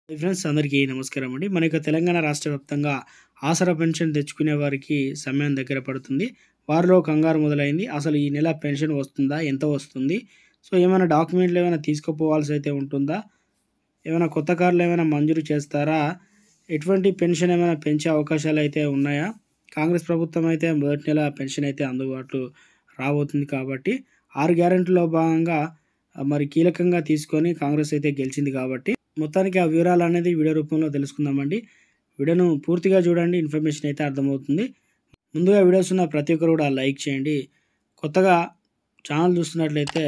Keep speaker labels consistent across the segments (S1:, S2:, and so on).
S1: Friends అందరికీ నమస్కారం అండి. మన యొక్క తెలంగాణ రాష్ట్ర వ్యాప్తంగా ఆసరా పెన్షన్ తెచ్చుకునే వారికి సమయం దగ్గర పడుతుంది. వారిలో కంగారు మొదలైంది. అసలు ఈ నెల పెన్షన్ వస్తుందా? ఎంత వస్తుంది? సో, ఏమైనా డాక్యుమెంట్లు ఏమైనా తీసుకుపోవాల్సి అయితే ఉంటుందా? ఏమైనా కొత్త కార్లు ఏమైనా మంజూరు చేస్తారా? ఎటువంటి పెన్షన్ ఏమైనా పెంచే అవకాశాలు అయితే ఉన్నాయా? కాంగ్రెస్ ప్రభుత్వం అయితే మొదటి నెల పెన్షన్ అయితే అందుబాటులో రాబోతుంది కాబట్టి 6 గ్యారెంటీలో భాగంగా మరి కీలకంగా తీసుకొని కాంగ్రెస్ అయితే గెలిచింది కాబట్టి మొత్తానికి ఆ వివరాలనేది వీడియో రూపంలో తెలుసుకుందామండి. వీడియోను పూర్తిగా చూడండి. ఇన్ఫర్మేషన్ అయితే అర్థమవుతుంది. ముందుగా వీడియోస్ ఉన్న ప్రతి ఒక్కరు కూడా లైక్ చేయండి. కొత్తగా ఛానల్ చూస్తున్నట్లయితే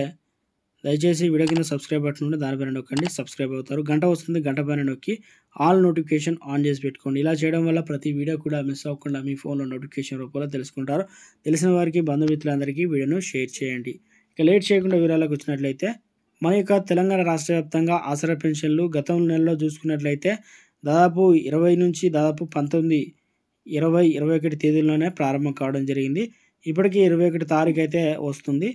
S1: దయచేసి వీడియో కింద సబ్స్క్రైబ్ బటన్ ఉంటే దానిపైన నొక్కండి. సబ్స్క్రైబ్ అవుతారు. గంట వస్తుంది. గంట పైన నొక్కి ఆల్ నోటిఫికేషన్ ఆన్ చేసి పెట్టుకోండి. ఇలా చేయడం వల్ల ప్రతి వీడియో కూడా మిస్ అవ్వకుండా మీ ఫోన్లో నోటిఫికేషన్ రూపంలో తెలుసుకుంటారు. తెలిసిన వారికి బంధుమిత్రులందరికీ వీడియోను షేర్ చేయండి. ఇక లేట్ చేయకుండా వివరాలకు వచ్చినట్లయితే మన యొక్క తెలంగాణ రాష్ట్ర వ్యాప్తంగా ఆసరా పెన్షన్లు గతం నెలలో చూసుకున్నట్లయితే దాదాపు 20 నుంచి దాదాపు 19, 20, 21 తేదీల్లోనే ప్రారంభం కావడం జరిగింది. ఇప్పటికీ 21 తారీఖు అయితే వస్తుంది.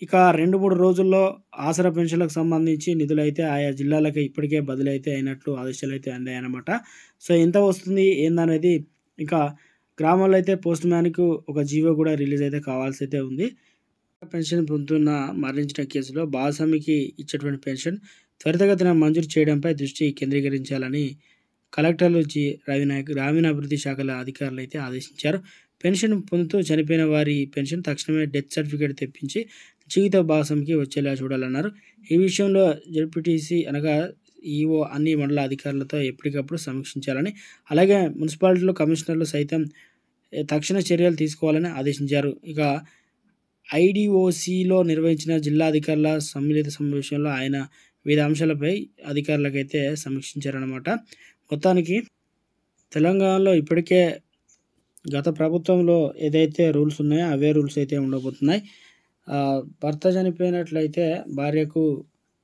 S1: ఇక 2-3 రోజుల్లో ఆసరా పెన్షన్లకు సంబంధించి నిధులైతే ఆయా జిల్లాలకు ఇప్పటికే బదిలీ అయితే అయినట్లు ఆదేశాలు అయితే అందాయన్నమాట. సో, ఎంత వస్తుంది ఏందనేది ఇంకా గ్రామాల్లో అయితే పోస్ట్ మ్యాన్‌కు ఒక జీవో కూడా రిలీజ్ అయితే కావాల్సి అయితే ఉంది. పెన్షన్ పొందుతున్న మరణించిన కేసులో భాగస్వామికి ఇచ్చేటువంటి పెన్షన్ త్వరితగతిన మంజూరు చేయడంపై దృష్టి కేంద్రీకరించాలని కలెక్టర్లు గ్రామీణాభివృద్ధి శాఖల అధికారులు అయితే ఆదేశించారు. పెన్షన్ పొందుతూ చనిపోయిన వారి పెన్షన్ తక్షణమే డెత్ సర్టిఫికేట్ తెప్పించి జీవిత భాగస్వామికి వచ్చేలా చూడాలన్నారు. ఈ విషయంలో జెడ్పీటీసీ అనగా ఈఓ అన్ని మండల అధికారులతో ఎప్పటికప్పుడు సమీక్షించాలని, అలాగే మున్సిపాలిటీలో కమిషనర్లు సైతం తక్షణ చర్యలు తీసుకోవాలని ఆదేశించారు. ఇక ఐడీఓసీలో నిర్వహించిన జిల్లా అధికారుల సమ్మిళిత సమావేశంలో ఆయన వివిధ అంశాలపై అధికారులకైతే సమీక్షించారనమాట. మొత్తానికి తెలంగాణలో ఇప్పటికే గత ప్రభుత్వంలో ఏదైతే రూల్స్ ఉన్నాయో అవే రూల్స్ అయితే ఉండబోతున్నాయి. భర్త చనిపోయినట్లయితే భార్యకు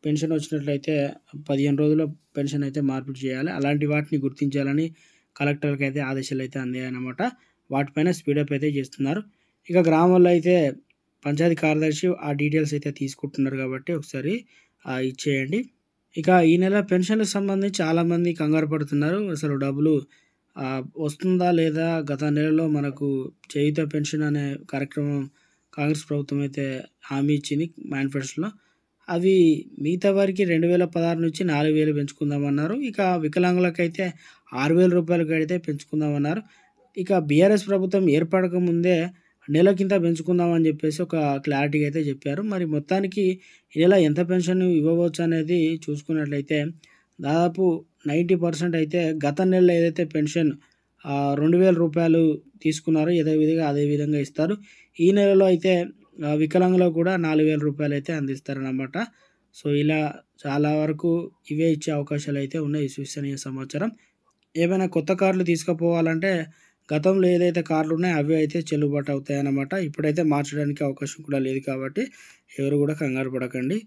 S1: పెన్షన్ వచ్చినట్లయితే 15 రోజుల పెన్షన్ అయితే మార్పిడి చేయాలి. అలాంటి వాటిని గుర్తించాలని కలెక్టర్కి అయితే ఆదేశాలు అయితే అందాయన్నమాట. వాటిపైన స్పీడప్ అయితే చేస్తున్నారు. ఇక గ్రామాల్లో అయితే పంచాయతీ కార్యదర్శి ఆ డీటెయిల్స్ అయితే తీసుకుంటున్నారు కాబట్టి ఒకసారి ఇచ్చేయండి. ఇక ఈ నెల పెన్షన్లకు సంబంధించి చాలామంది కంగారు పడుతున్నారు. అసలు డబ్బులు వస్తుందా లేదా? గత నెలలో మనకు చేయూత పెన్షన్ అనే కార్యక్రమం కాంగ్రెస్ ప్రభుత్వం అయితే హామీ ఇచ్చింది మేనిఫెస్టోలో. అవి మిగతా వారికి 2016 నుంచి 4000 పెంచుకుందామన్నారు. ఇక వికలాంగులకైతే 6000 రూపాయలకి అయితే పెంచుకుందామన్నారు. ఇక బీఆర్ఎస్ ప్రభుత్వం ఏర్పడక ముందే నెలకింత పెంచుకుందామని చెప్పేసి ఒక క్లారిటీగా అయితే చెప్పారు. మరి మొత్తానికి ఈ నెల ఎంత పెన్షన్ ఇవ్వవచ్చు అనేది చూసుకున్నట్లయితే దాదాపు 90% అయితే గత నెలలో ఏదైతే పెన్షన్ 2000 రూపాయలు తీసుకున్నారో అదే విధంగా ఇస్తారు. ఈ నెలలో అయితే వికలాంగులకు కూడా 4000 రూపాయలు అయితే అందిస్తారన్నమాట. సో, ఇలా చాలా వరకు ఇవే ఇచ్చే అవకాశాలు అయితే ఉన్నాయి. విశ్వసనీయ సమాచారం. ఏమైనా కొత్త కార్లు తీసుకుపోవాలంటే గతంలో ఏదైతే కార్లు ఉన్నాయో అవి అయితే చెల్లుబాటు అవుతాయన్నమాట. ఇప్పుడైతే మార్చడానికి అవకాశం కూడా లేదు కాబట్టి ఎవరు కూడా కంగారు పడకండి.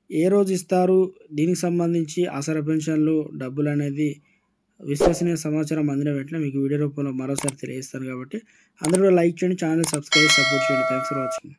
S1: ఏ రోజు ఇస్తారు? దీనికి సంబంధించి ఆసరా పెన్షన్లు డబ్బులు అనేది విశ్వసనీయ సమాచారం అందిన వెంటనే మీకు వీడియో రూపంలో మరోసారి తెలియజేస్తాను కాబట్టి అందరూ లైక్ చేయండి, ఛానల్ సబ్స్క్రైబ్, సపోర్ట్ చేయండి. Thanks for watching.